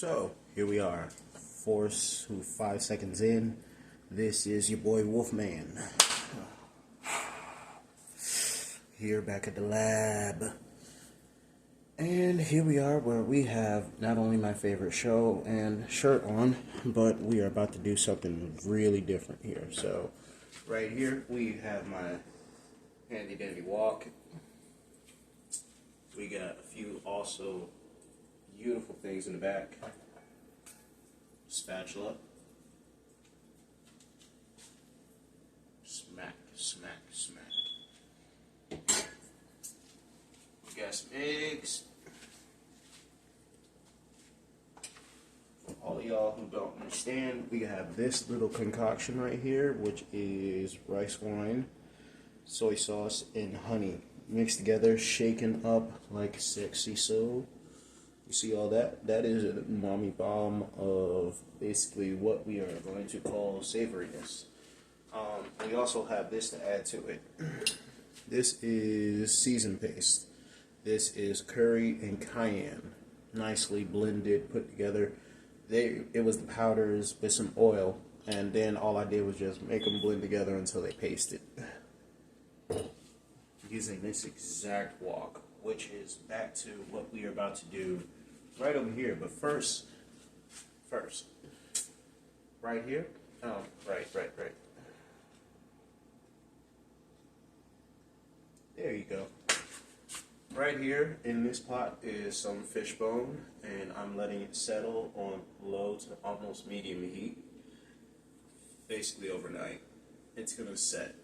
So, here we are, 5 seconds in. This is your boy Wolfman. Here back at the lab. And here we are where we have not only my favorite show and shirt on, but we are about to do something really different here. So, right here we have my handy dandy wok. We got a few also beautiful things in the back. Spatula. Smack, smack, smack. We got some eggs. For all of y'all who don't understand, we have this little concoction right here, which is rice wine, soy sauce, and honey mixed together, shaken up like sexy so. You see all that? That is a mommy bomb of basically what we are going to call savoriness. We also have this to add to it. This is season paste. This is curry and cayenne, nicely blended, put together. It was the powders with some oil, and then all I did was just make them blend together until they pasted. Using this exact wok, which is back to what we are about to do right over here. But first, right here. Oh, right. There you go. Right here in this pot is some fish bone, and I'm letting it settle on low to almost medium heat, basically overnight. It's gonna set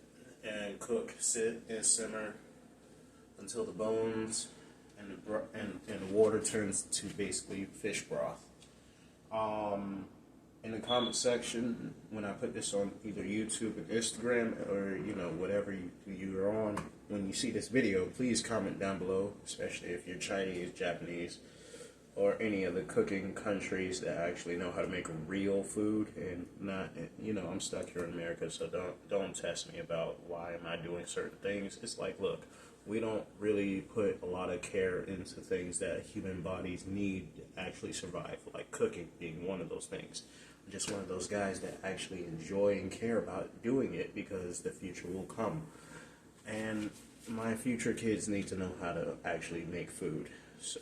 and cook, sit and simmer until the bones and the water turns to basically fish broth. In the comment section, when I put this on either YouTube or Instagram, or whatever you are on, when you see this video, please comment down below, especially if you're Chinese, Japanese, or any of the cooking countries that actually know how to make real food and not, I'm stuck here in America, so don't test me about why am I doing certain things. It's like, look, we don't really put a lot of care into things that human bodies need to actually survive, like cooking being one of those things. I'm just one of those guys that actually enjoy and care about doing it because the future will come. And my future kids need to know how to actually make food. So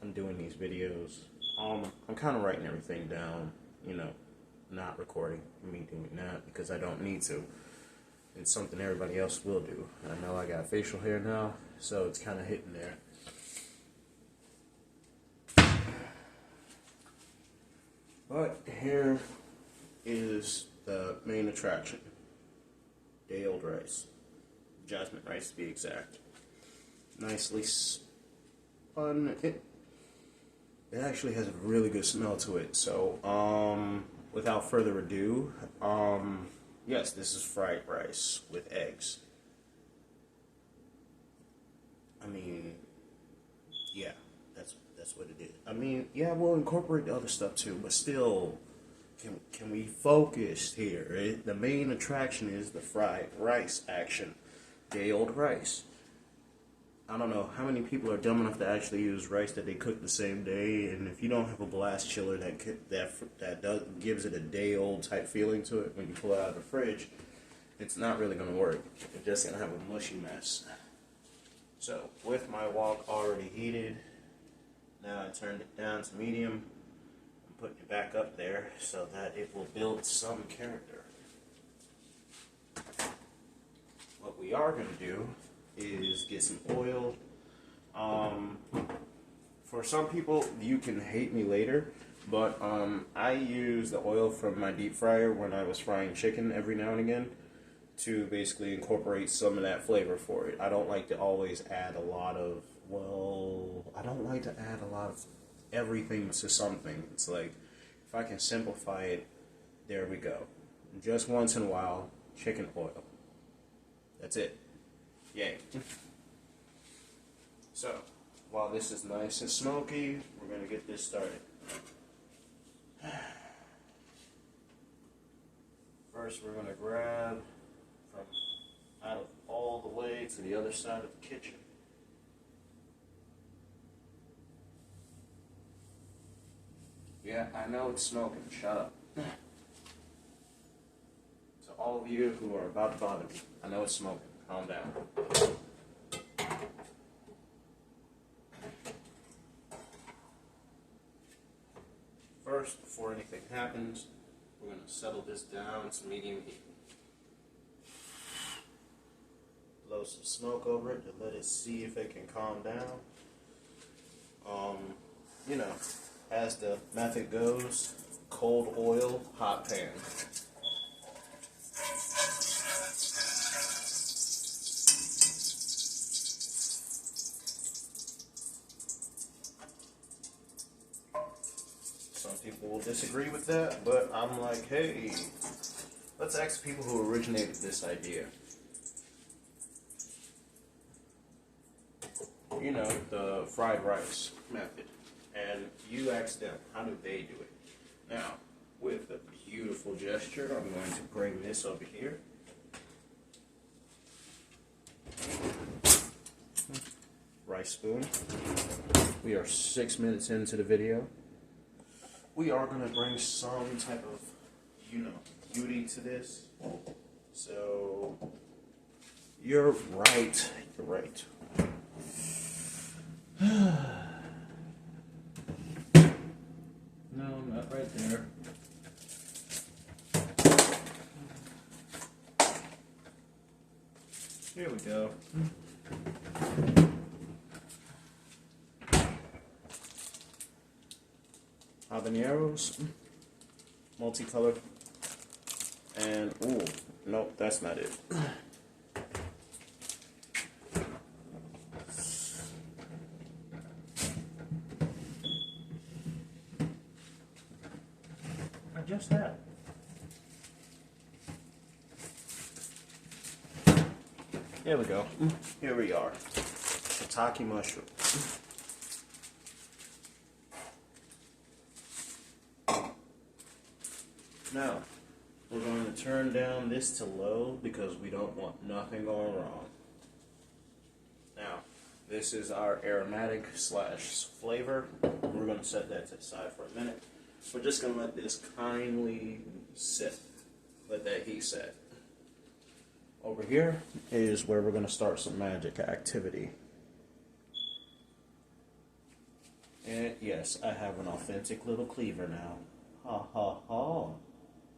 I'm doing these videos. I'm kind of writing everything down, not recording me doing that because I don't need to. It's something everybody else will do. I know I got facial hair now, so it's kind of hitting there. But here is the main attraction. Day-old rice. Jasmine rice to be exact. Nicely spun. It actually has a really good smell to it. So, without further ado, yes, this is fried rice with eggs. I mean, yeah, that's what it is. I mean, yeah, we'll incorporate the other stuff too, but still, can we focus here? Right? The main attraction is the fried rice action. Day-old rice. I don't know how many people are dumb enough to actually use rice that they cook the same day, and if you don't have a blast chiller that gives it a day-old type feeling to it when you pull it out of the fridge, it's not really going to work. It's just going to have a mushy mess. So, with my wok already heated, now I turned it down to medium. I'm putting it back up there so that it will build some character. What we are going to do is get some oil. For some people, you can hate me later, but I use the oil from my deep fryer when I was frying chicken every now and again to basically incorporate some of that flavor for it. I don't like to always add a lot of, everything to something. It's like, if I can simplify it, there we go. Just once in a while, chicken oil. That's it. Yay. So, while this is nice and smoky, we're going to get this started. First, we're going to grab from out of all the way to the other side of the kitchen. Yeah, I know it's smoking. Shut up. To all of you who are about to bother me, I know it's smoking. Calm down. First, before anything happens, we're going to settle this down to medium heat. Blow some smoke over it to let it see if it can calm down. You know, as the method goes, cold oil, hot pan. Some people will disagree with that, but I'm like, hey, let's ask people who originated this idea. You know, the fried rice method. And you ask them, how do they do it? Now, with a beautiful gesture, I'm going to bring this over here. Rice spoon. We are 6 minutes into the video. We are going to bring some type of, you know, beauty to this. So, you're right. You're right. No, not right there. Here we go. Habaneros, multicolored, and ooh, nope, that's not it. Just that. There we go. Here we are. Shiitake mushroom. Now, we're going to turn down this to low because we don't want nothing going wrong. Now, this is our aromatic / flavor. We're going to set that to the side for a minute. We're just going to let this kindly sit. Let that heat set. Over here is where we're going to start some magic activity. And yes, I have an authentic little cleaver now. Ha ha ha.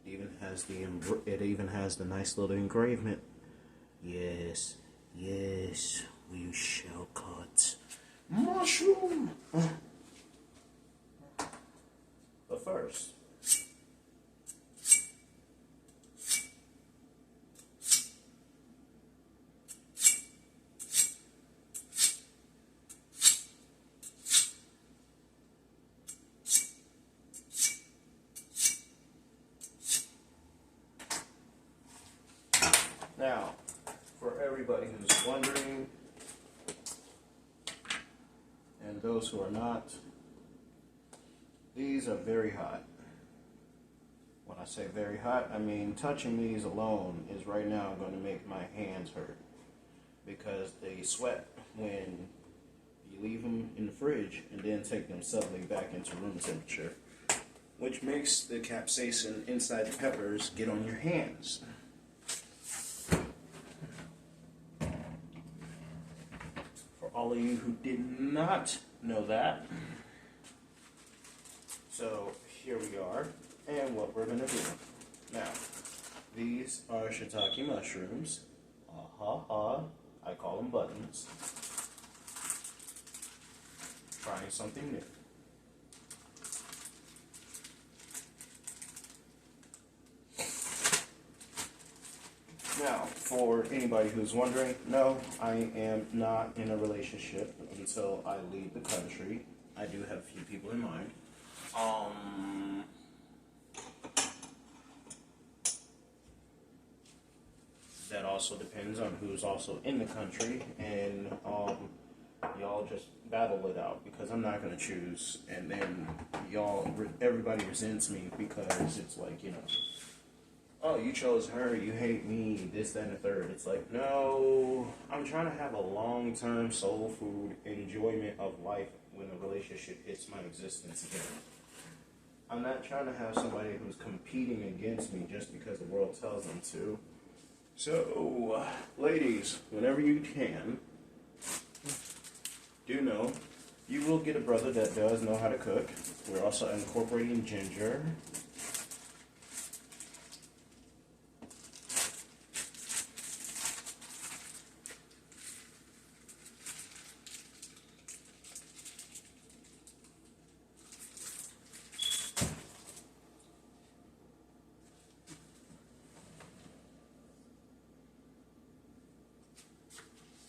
It even has the nice little engravement. Yes, yes, we shall cut mushroom. But first, now, for everybody who's wondering, and those who are not, these are very hot. When I say very hot, I mean touching these alone is right now going to make my hands hurt because they sweat when you leave them in the fridge and then take them suddenly back into room temperature, which makes the capsaicin inside the peppers get on your hands. For all of you who did not know that, so here we are, and what we're going to do. Now, these are shiitake mushrooms. I call them buttons. Trying something new. Now, for anybody who's wondering, no, I am not in a relationship until I leave the country. I do have a few people in mind. That also depends on who's also in the country, and y'all just battle it out because I'm not gonna choose, and then everybody resents me because it's like, you know, oh, you chose her, you hate me, this, that, and the third. It's like, no, I'm trying to have a long-term soul food enjoyment of life when a relationship hits my existence again. I'm not trying to have somebody who's competing against me just because the world tells them to. So, ladies, whenever you can, do know you will get a brother that does know how to cook. We're also incorporating ginger.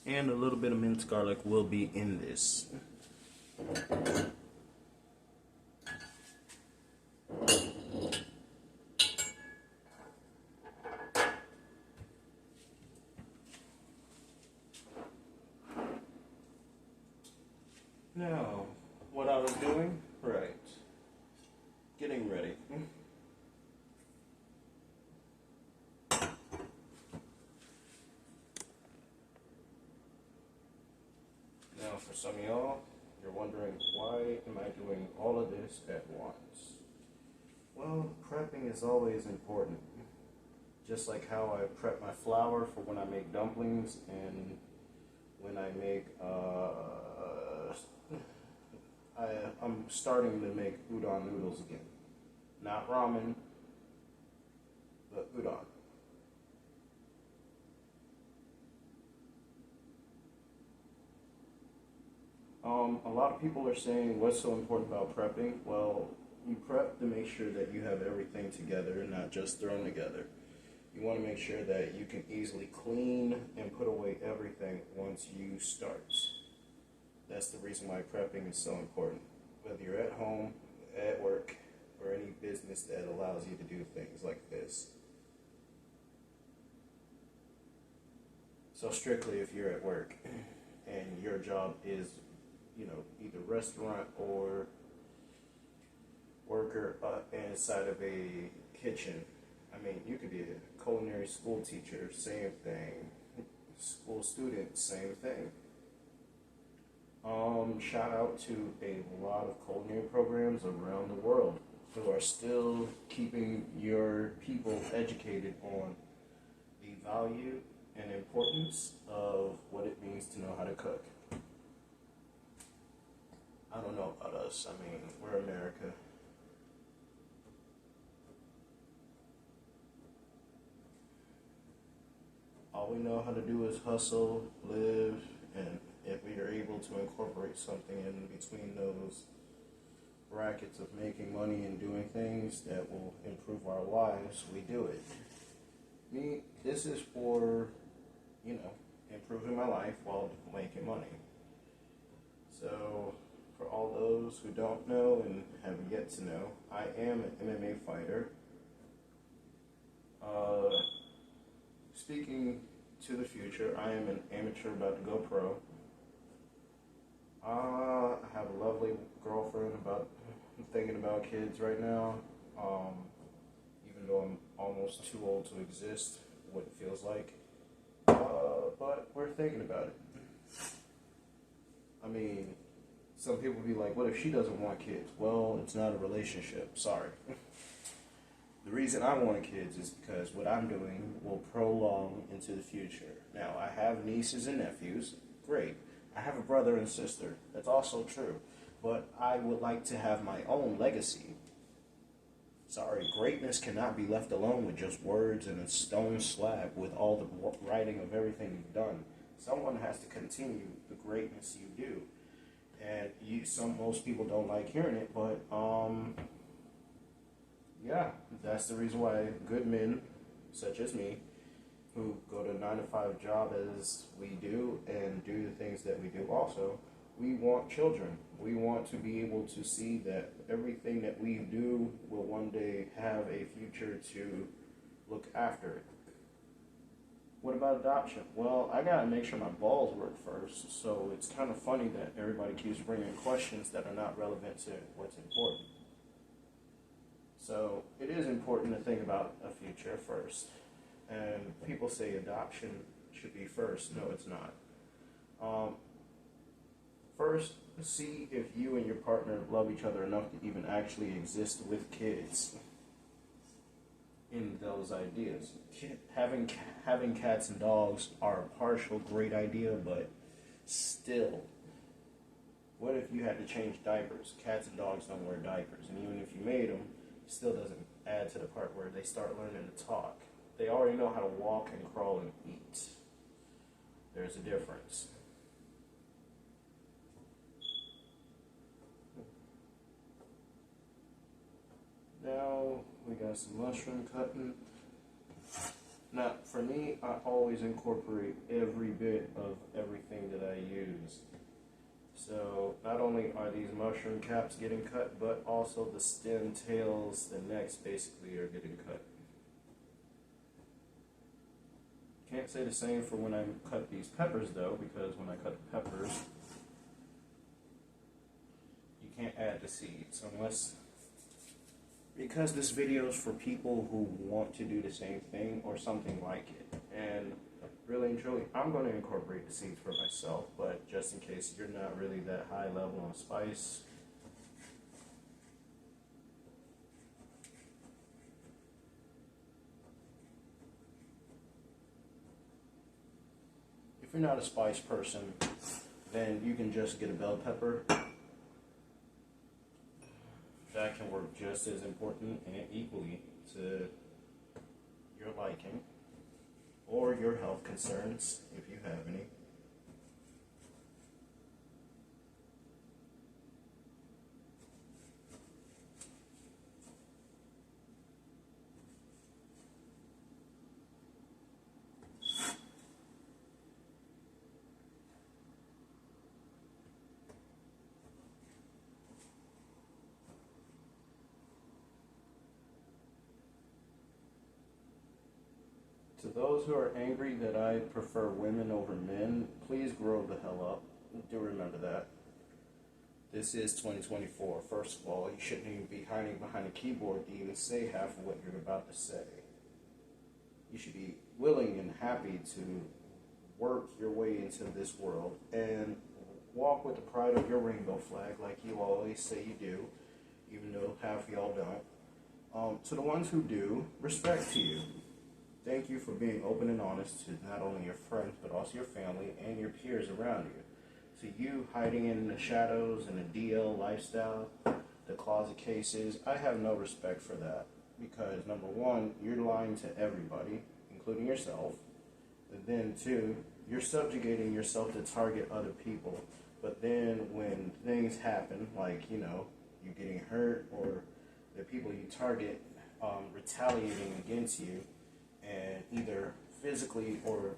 And a little bit of minced garlic will be in this. Now, what I was doing, right, getting ready. Now, for some of y'all, you're wondering, why am I doing all of this at once? Well, prepping is always important. Just like how I prep my flour for when I make dumplings and when I make, I'm starting to make udon noodles again. Not ramen, but udon. A lot of people are saying, what's so important about prepping? Well, you prep to make sure that you have everything together and not just thrown together. You want to make sure that you can easily clean and put away everything once you start. That's the reason why prepping is so important. Whether you're at home, at work, or any business that allows you to do things like this. So strictly if you're at work and your job is, either restaurant or worker inside of a kitchen. I mean, you could be a culinary school teacher, same thing. School student, same thing. Shout out to a lot of culinary programs around the world who are still keeping your people educated on the value and importance of what it means to know how to cook. I don't know about us. I mean, we're America. All we know how to do is hustle, live, and if we are able to incorporate something in between those brackets of making money and doing things that will improve our lives, we do it. Me, this is for, improving my life while making money. So, for all those who don't know and have yet to know, I am an MMA fighter. Speaking to the future, I am an amateur about to go pro. I have a lovely girlfriend. I'm thinking about kids right now. Even though I'm almost too old to exist, what it feels like. But we're thinking about it. I mean, some people be like, what if she doesn't want kids? Well, it's not a relationship. Sorry. The reason I want kids is because what I'm doing will prolong into the future. Now, I have nieces and nephews. Great. I have a brother and sister. That's also true. But I would like to have my own legacy. Sorry, greatness cannot be left alone with just words and a stone slab with all the writing of everything you've done. Someone has to continue the greatness you do. And most people don't like hearing it, but yeah, that's the reason why good men, such as me, who go to a 9-to-5 job as we do and do the things that we do also, we want children. We want to be able to see that everything that we do will one day have a future to look after it. What about adoption? Well, I gotta make sure my balls work first, so it's kind of funny that everybody keeps bringing questions that are not relevant to what's important. So it is important to think about a future first. And people say adoption should be first. No, it's not. First, See if you and your partner love each other enough to even actually exist with kids in those ideas. Having cats and dogs are a partial great idea, but still, what if you had to change diapers? Cats and dogs don't wear diapers, and even if you made them, it still doesn't add to the part where they start learning to talk. They already know how to walk and crawl and eat. There's a difference. Now we got some mushroom cutting. Now, for me, I always incorporate every bit of everything that I use. So, not only are these mushroom caps getting cut, but also the stem, tails, the necks basically are getting cut. Can't say the same for when I cut these peppers though, because when I cut the peppers, you can't add the seeds unless, because this video is for people who want to do the same thing or something like it. And really and truly, I'm going to incorporate the seeds for myself, but just in case you're not really that high level on spice, if you're not a spice person, then you can just get a bell pepper. That can work just as important and equally to your liking or your health concerns, if you have any. To those who are angry that I prefer women over men, please grow the hell up. Do remember that. This is 2024. First of all, you shouldn't even be hiding behind a keyboard to even say half of what you're about to say. You should be willing and happy to work your way into this world and walk with the pride of your rainbow flag like you always say you do, even though half of y'all don't. To the ones who do, respect to you. Thank you for being open and honest to not only your friends, but also your family and your peers around you. To you hiding in the shadows and the DL lifestyle, the closet cases, I have no respect for that. Because number one, you're lying to everybody, including yourself. And then two, you're subjugating yourself to target other people. But then when things happen, like, you getting hurt or the people you target retaliating against you, and either physically or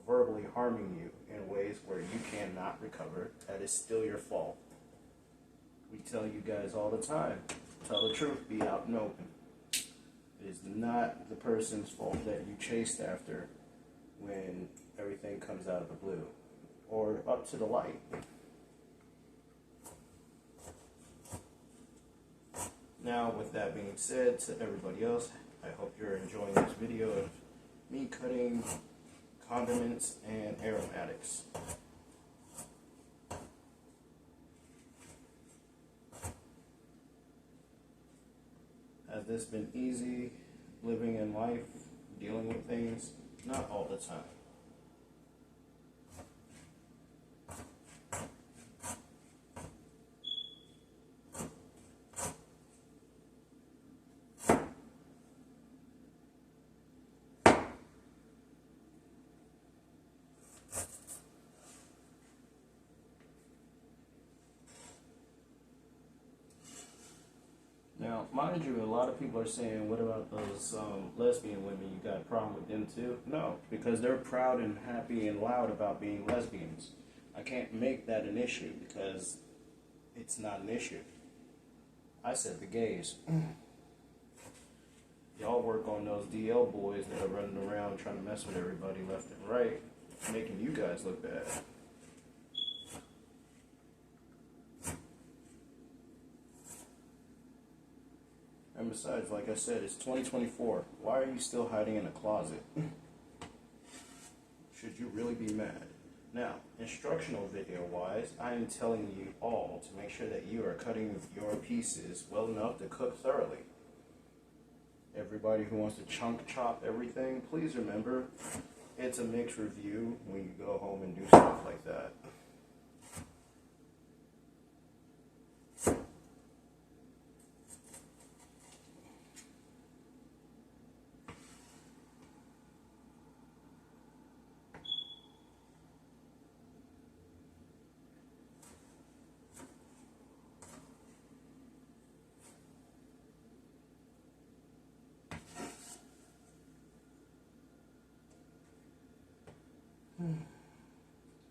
verbally harming you in ways where you cannot recover, that is still your fault. We tell you guys all the time, tell the truth, be out and open. It is not the person's fault that you chased after when everything comes out of the blue, or up to the light. Now, with that being said, to everybody else, I hope you're enjoying this video of me cutting condiments and aromatics. Has this been easy living in life, dealing with things? Not all the time. Now, mind you, a lot of people are saying, what about those lesbian women? You got a problem with them too? No, because they're proud and happy and loud about being lesbians. I can't make that an issue because it's not an issue. I said the gays. Y'all work on those DL boys that are running around trying to mess with everybody left and right, making you guys look bad. And besides, like I said, it's 2024. Why are you still hiding in a closet? Should you really be mad? Now, instructional video wise, I am telling you all to make sure that you are cutting your pieces well enough to cook thoroughly. Everybody who wants to chunk chop everything, please remember, it's a mixed review when you go home and do stuff like that.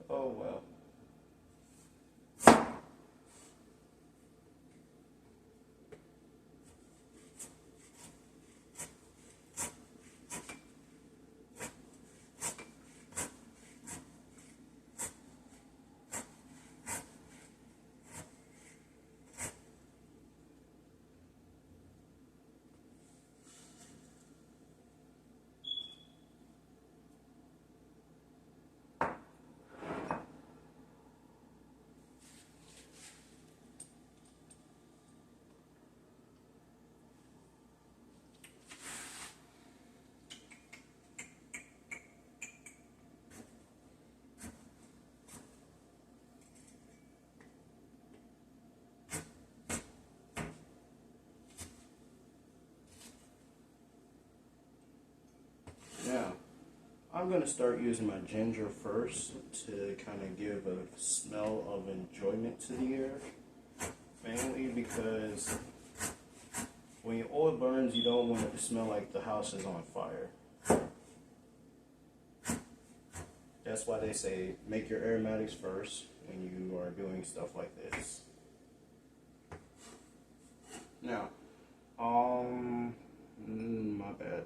Oh well. Now, I'm going to start using my ginger first to kind of give a smell of enjoyment to the air. Mainly because when your oil burns, you don't want it to smell like the house is on fire. That's why they say make your aromatics first when you are doing stuff like this. Now, my bad.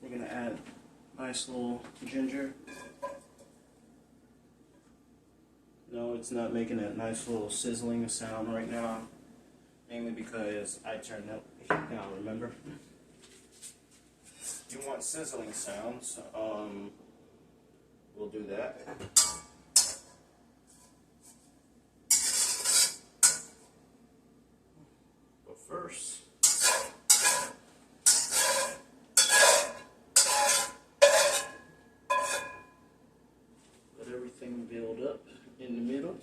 We're going to add nice little ginger. No, it's not making that nice little sizzling sound right now. Mainly because I turned up the heat down, remember? You want sizzling sounds, we'll do that. But first, let everything build up in the middle.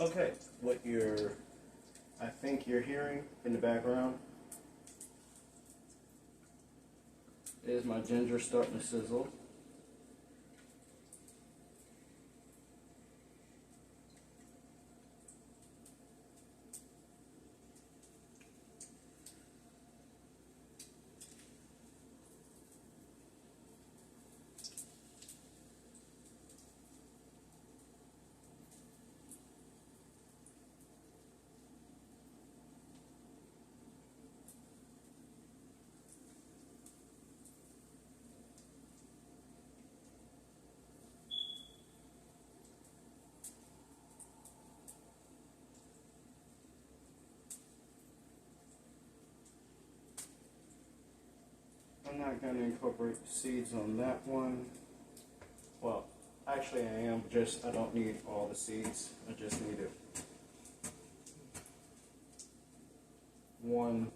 Okay, what I think you're hearing in the background is my ginger starting to sizzle. not going to incorporate the seeds on that one. Well, actually I am, just I don't need all the seeds. I just need it. One.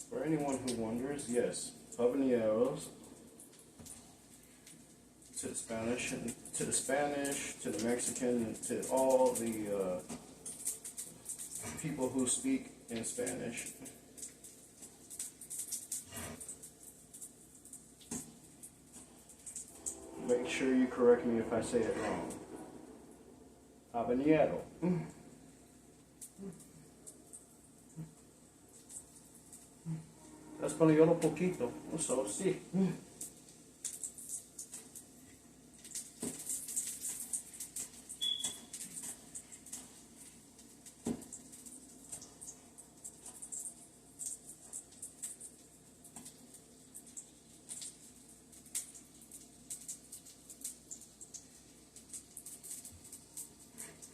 For anyone who wonders, yes, habaneros to the Spanish, to the Mexican, and to all the people who speak in Spanish. Make sure you correct me if I say it wrong. Habanero. Español poquito, so sí.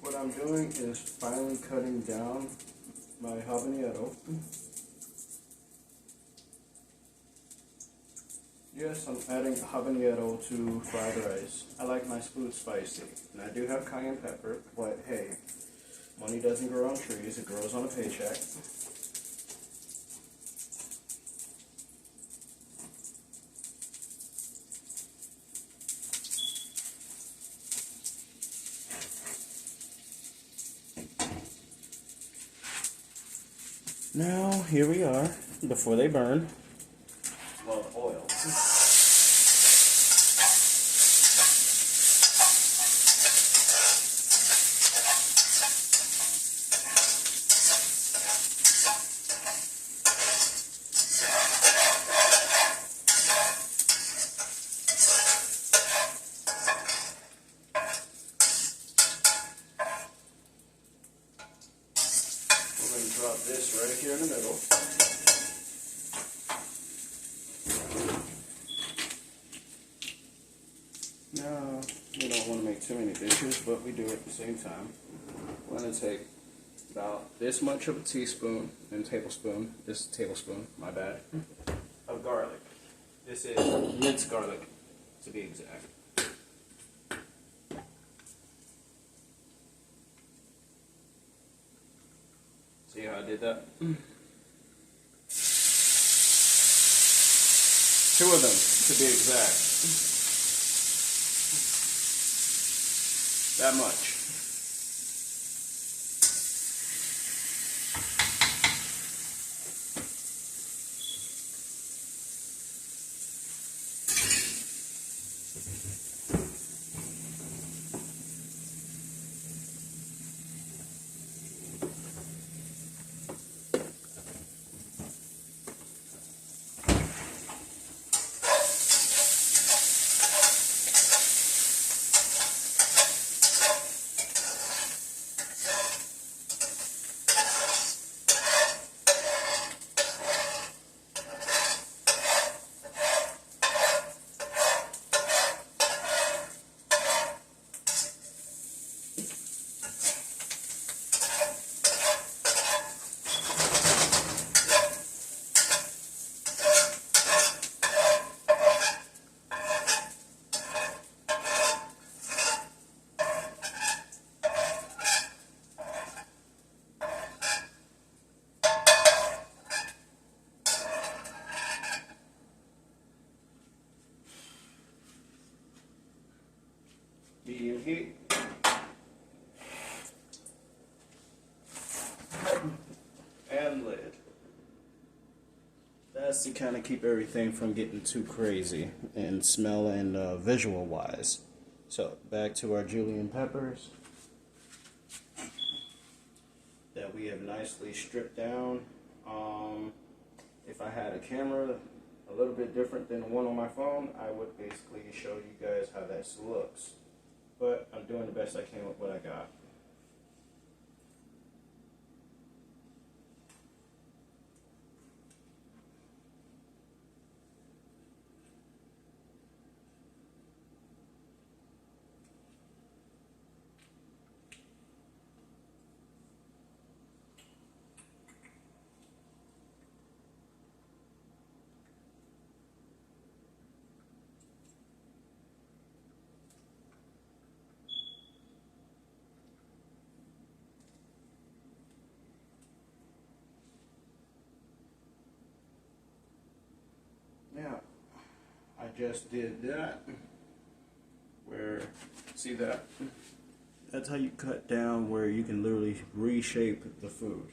What I'm doing is finally cutting down my habanero. Yes, I'm adding habanero to fried rice. I like my food spicy, and I do have cayenne pepper, but hey, money doesn't grow on trees, it grows on a paycheck. Now, here we are, before they burn. Well, the oil. We're going to drop this right here in the middle. Now, we don't want to make too many dishes, but we do it at the same time. We're going to take about this much of a teaspoon and tablespoon, this tablespoon, my bad, of garlic. This is minced garlic, to be exact. See how I did that? Two of them, to be exact. That much. Medium heat. And lid. That's to kind of keep everything from getting too crazy in smell and visual wise. So back to our julienne peppers that we have nicely stripped down. If I had a camera a little bit different than the one on my phone, I would basically show you guys how that looks. But I'm doing the best I can with what I got. just did that. Where, see that? That's how you cut down where you can literally reshape the food.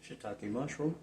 Shiitake mushroom.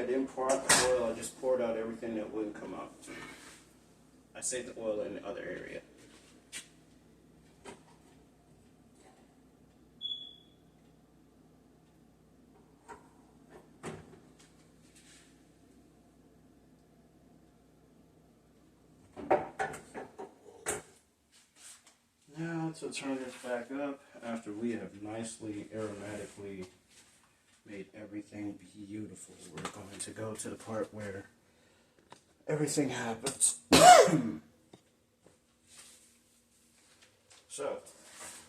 didn't pour out the oil, I just poured out everything that wouldn't come out. I saved the oil in the other area. Now to turn this back up after we have nicely aromatically made everything beautiful. We're going to go to the part where everything happens. So,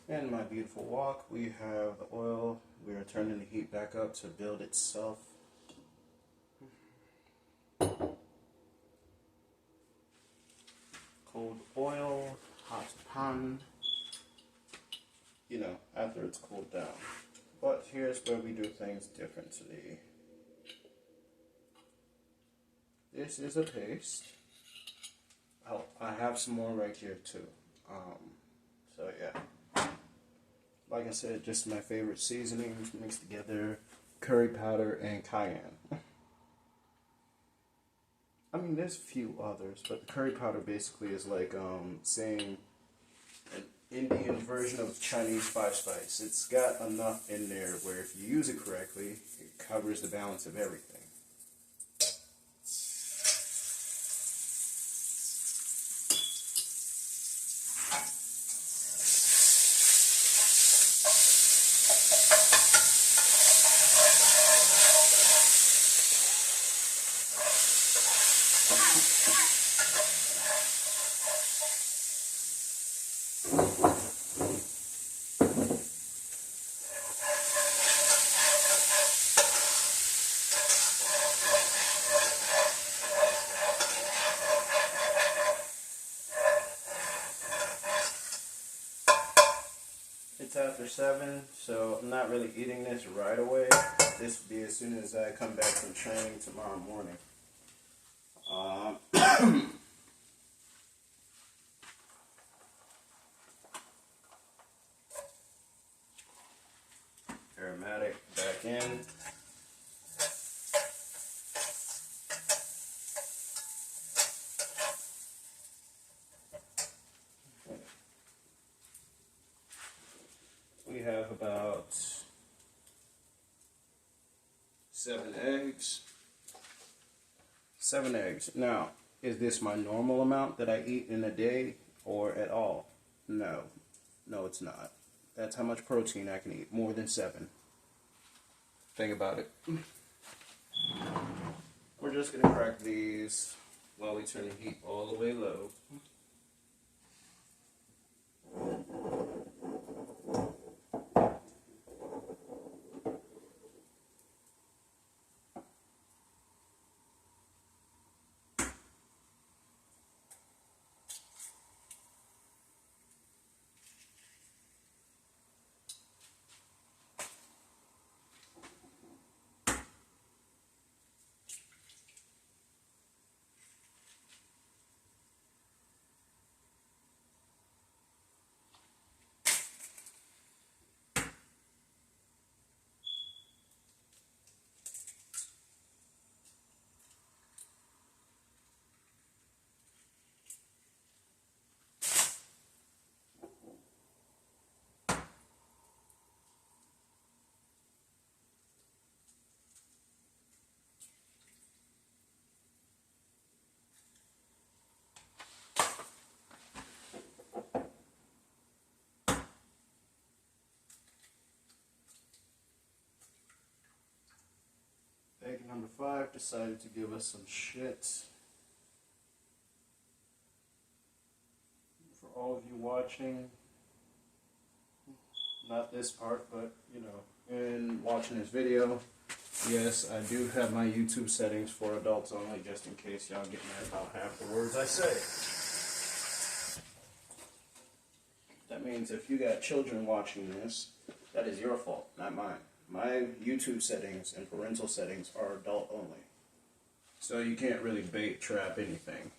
in my beautiful wok, we have the oil. We are turning the heat back up to build itself. Cold oil, hot pan, you know, after it's cooled down. But here's where we do things differently. This is a paste. Oh, I have some more right here too. So yeah. Like I said, just my favorite seasonings mixed together, curry powder and cayenne. I mean, there's a few others, but the curry powder basically is like saying an Indian version of Chinese five spice. It's got enough in there where if you use it correctly, it covers the balance of everything. It's after 7, so I'm not really eating this right away. This will be as soon as I come back from training tomorrow morning. Aromatic back in. We have about 7 eggs. 7 eggs. Now, is this my normal amount that I eat in a day or at all? No. No, it's not. That's how much protein I can eat. More than 7. Think about it. We're just going to crack these while we turn the heat all the way low. Egg number 5 decided to give us some shit. For all of you watching, not this part, but you know, in watching this video, yes, I do have my YouTube settings for adults only, just in case y'all get mad about half the words I say. That means if you got children watching this, that is your fault, not mine. My YouTube settings and parental settings are adult only. So you can't really bait, trap anything.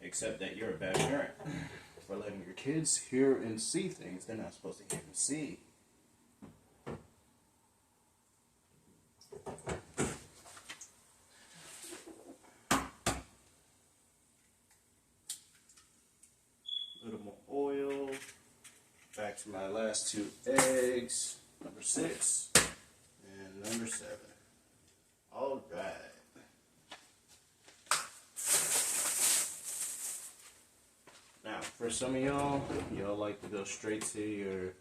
Except that you're a bad parent for letting your kids hear and see things they're not supposed to hear and see. back to my last two eggs, number 6 and number 7. All right. Now, for some of y'all like to go straight to your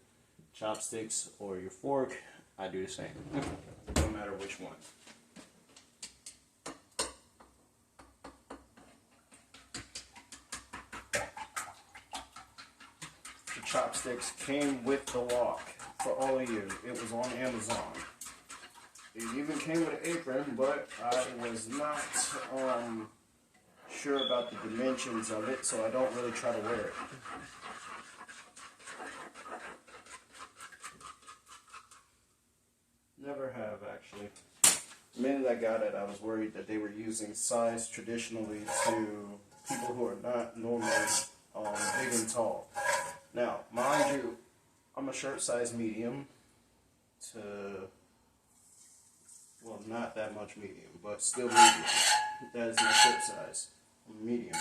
chopsticks or your fork. I do the same, no matter which one. The chopsticks came with the wok for all of you. It was on Amazon. It even came with an apron, but I was not sure about the dimensions of it, so I don't really try to wear it. Never have, actually. The minute I got it, I was worried that they were using size traditionally to people who are not normally big and tall. Now, mind you, I'm a shirt size medium to, well, not that much medium, but still medium. That is my shirt size. I'm medium.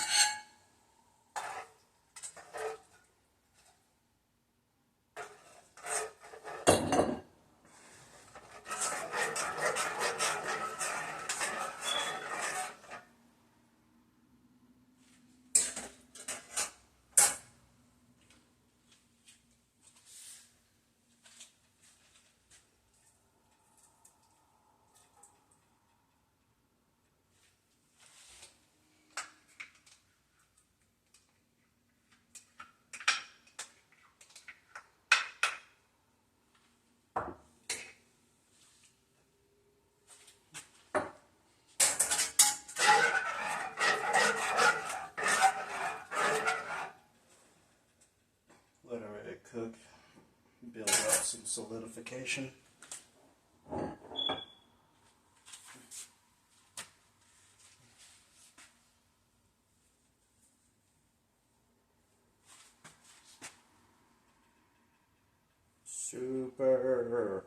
Cook, build up some solidification. Super.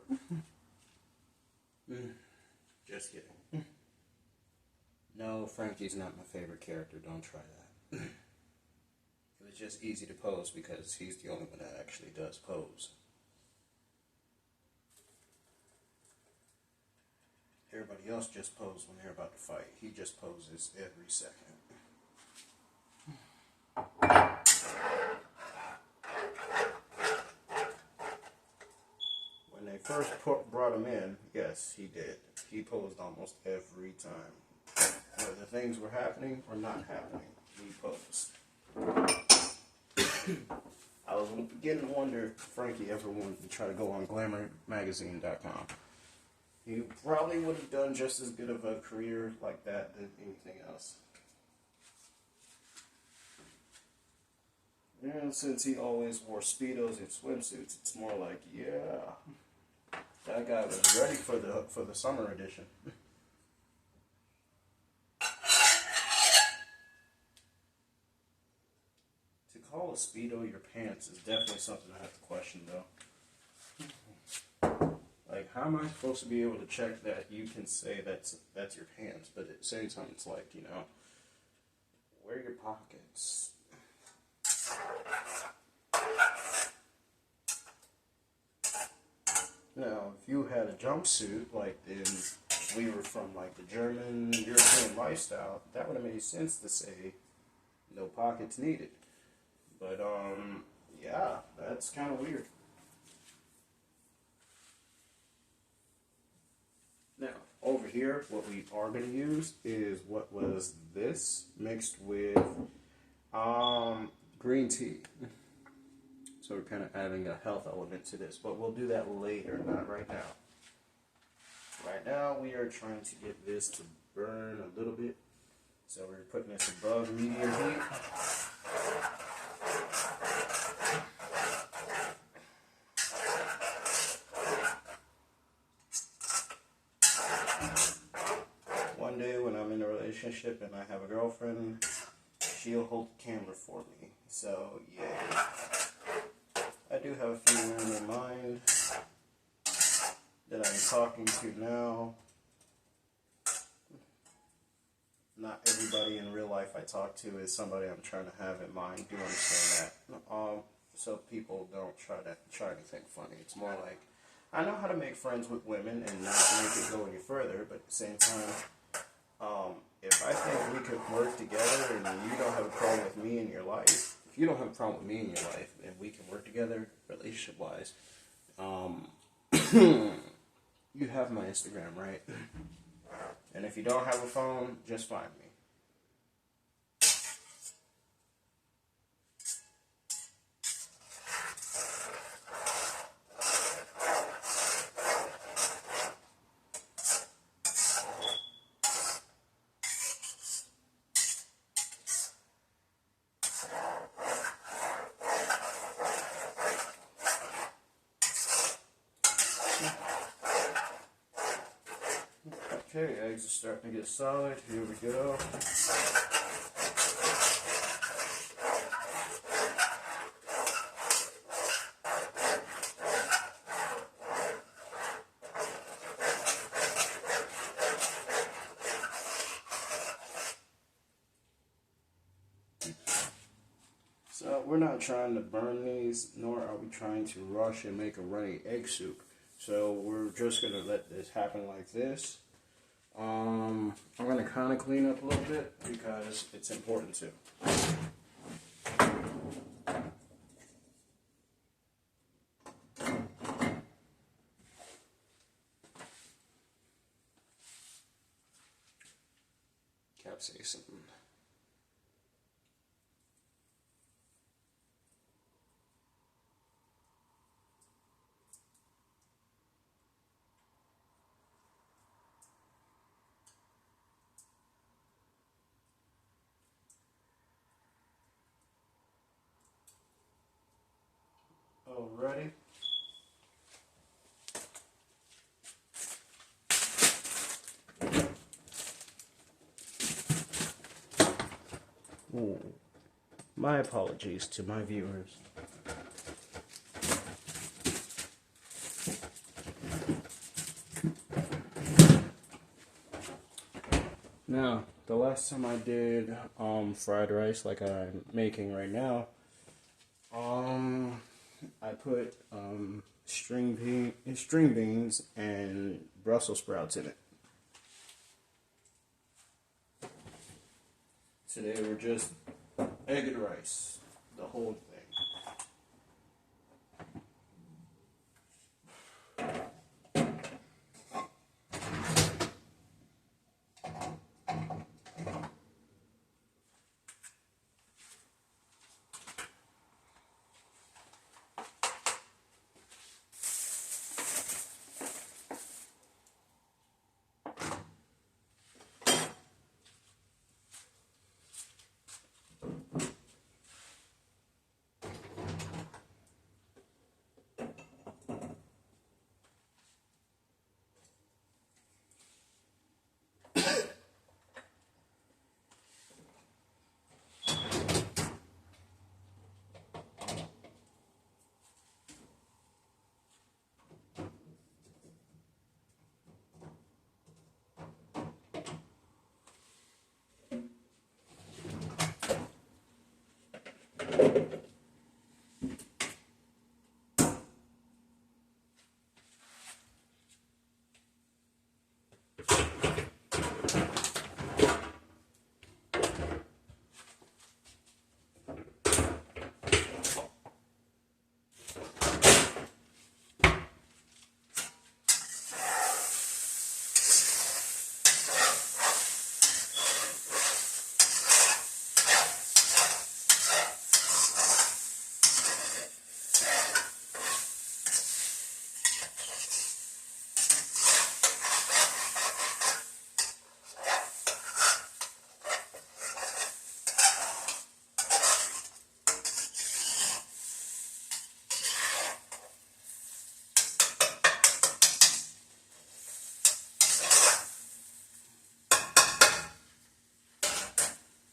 Just kidding. No, Frankie's not my favorite character. Don't try that. It was just easy to pose because he's the only one that actually does pose. Everybody else just poses when they're about to fight. He just poses every second. When they first brought him in, yes, he did. He posed almost every time. Whether things were happening or not happening, he posed. I was beginning to wonder if Frankie ever wanted to try to go on glamourmagazine.com. He probably would have done just as good of a career like that than anything else. And since he always wore Speedos and swimsuits, it's more like, yeah, that guy was ready for the summer edition. Call a Speedo your pants is definitely something I have to question, though. Like, how am I supposed to be able to check that you can say that's your pants, but at the same time, it's like, you know, where are your pockets? Now, if you had a jumpsuit, like we were from like the German European lifestyle, that would have made sense to say no pockets needed. But, yeah, that's kind of weird. Now, over here, what we are going to use is what was this mixed with green tea. So we're kind of adding a health element to this, but we'll do that later, not right now. Right now, we are trying to get this to burn a little bit. So we're putting this above medium heat. One day when I'm in a relationship and I have a girlfriend, she'll hold the camera for me. So, yeah. I do have a few women in mind that I'm talking to now. Not everybody in real life I talk to is somebody I'm trying to have in mind. Do understand that. so people don't try anything funny. It's more like, I know how to make friends with women and not make it go any further, but at the same time, if I think we could work together and you don't have a problem with me in your life, if you don't have a problem with me in your life and we can work together relationship wise, you have my Instagram, right? And if you don't have a phone, just find me. Okay, eggs are starting to get solid. Here we go. So we're not trying to burn these, nor are we trying to rush and make a runny egg soup. So we're just going to let this happen like this. I'm going to kind of clean up a little bit because it's important to. Capsaicin. Alrighty. Ooh. My apologies to my viewers. Now, the last time I did fried rice like I'm making right now, I put string beans and Brussels sprouts in it. Today we're just egg and rice, the whole thing.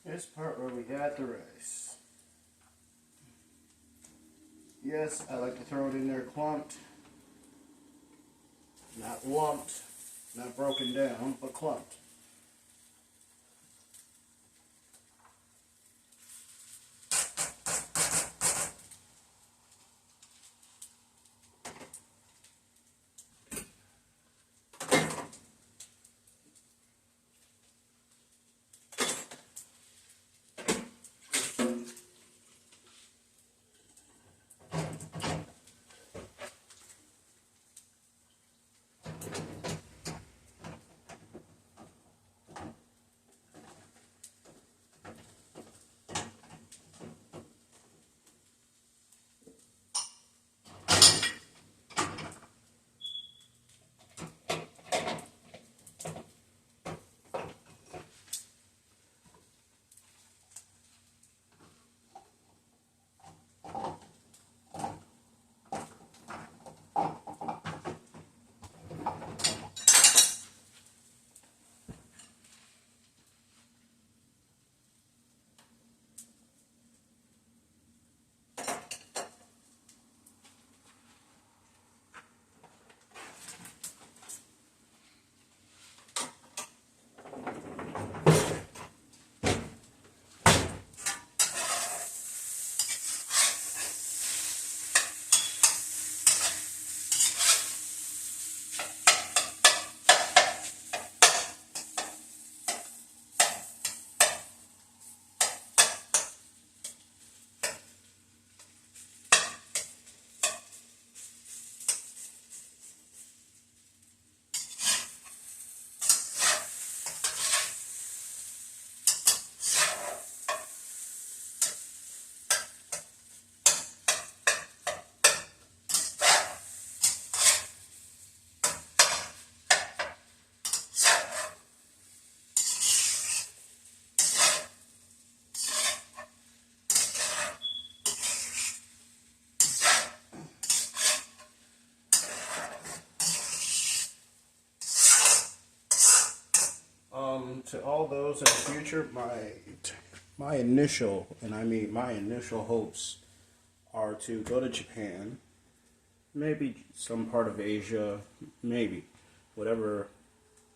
This part where we got the rice. Yes, I like to throw it in there clumped. Not lumped, not broken down, but clumped. to all those in the future, my initial, and I mean my initial hopes are to go to Japan, maybe some part of Asia, maybe whatever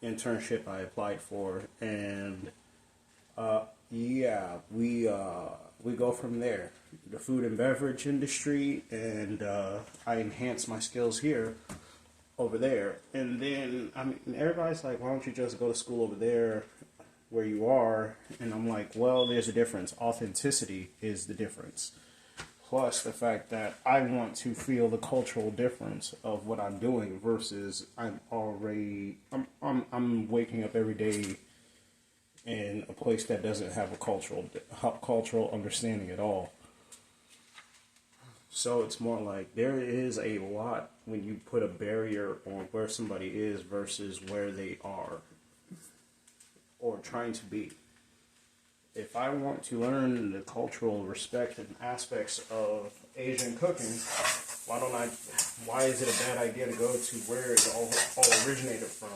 internship I applied for, and yeah, we go from there. The food and beverage industry, and I enhance my skills here, over there, and then I mean everybody's like, why don't you just go to school over there where you are? And I'm like, well, there's a difference. Authenticity is the difference. Plus the fact that I want to feel the cultural difference of what I'm doing versus I'm waking up every day in a place that doesn't have a cultural understanding at all. So it's more like there is a lot when you put a barrier on where somebody is versus where they are or trying to be. If I want to learn the cultural respect and aspects of Asian cooking, why is it a bad idea to go to where it all originated from?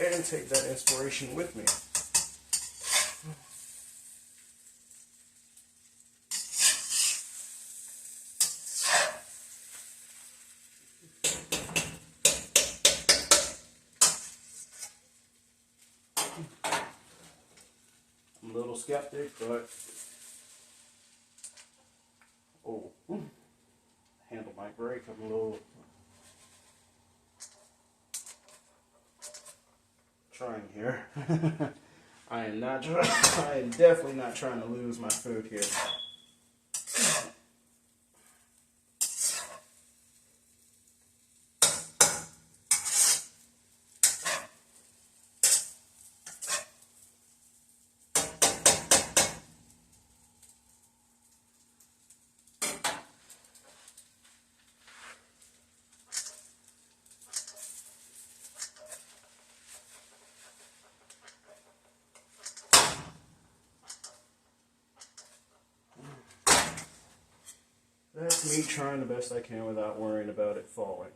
And take that inspiration with me. I'm a little skeptic, but handle might break. I'm a little trying here. I am not trying. I am definitely not trying to lose my food here. That's me trying the best I can without worrying about it falling.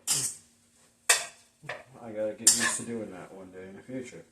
I gotta get used to doing that one day in the future.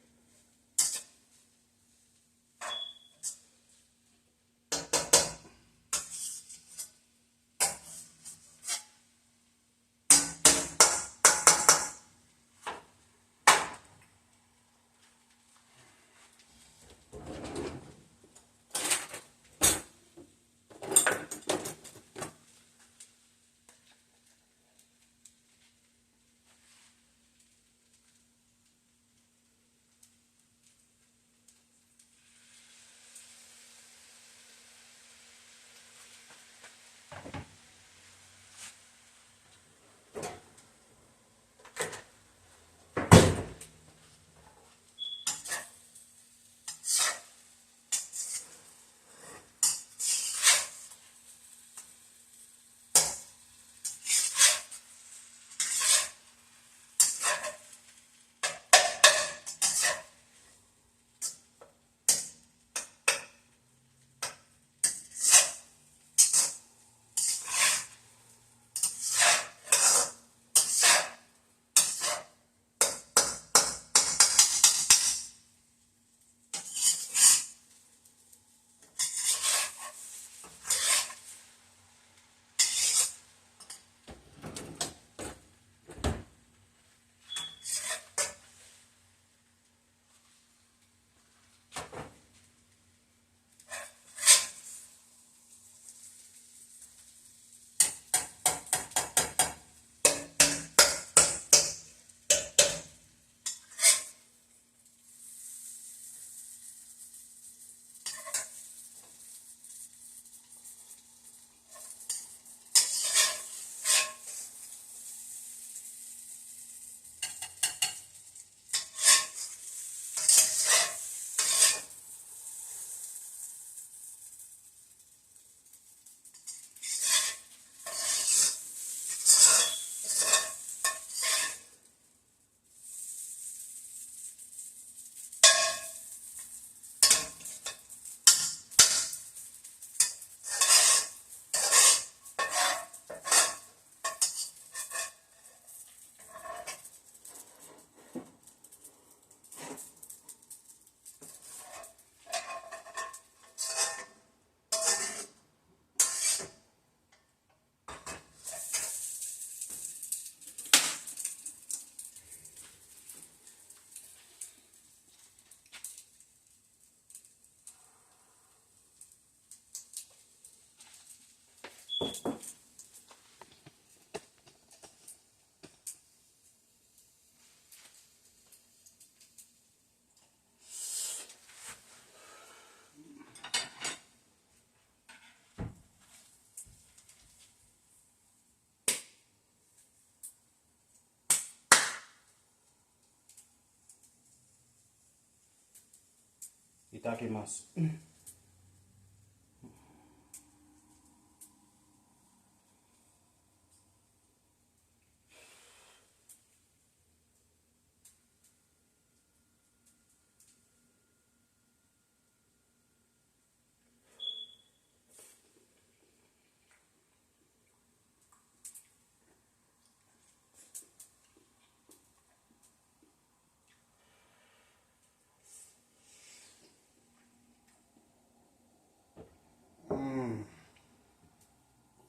Itakimasu.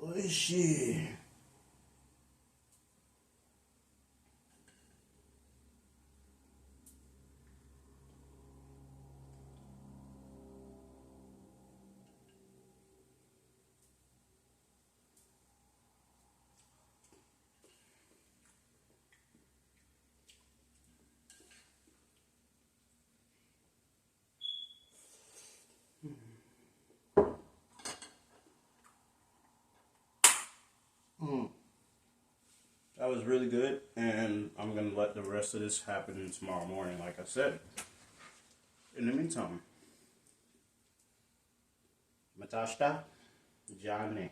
Oishi. That was really good, and I'm going to let the rest of this happen tomorrow morning, like I said. In the meantime, Matashita Jane.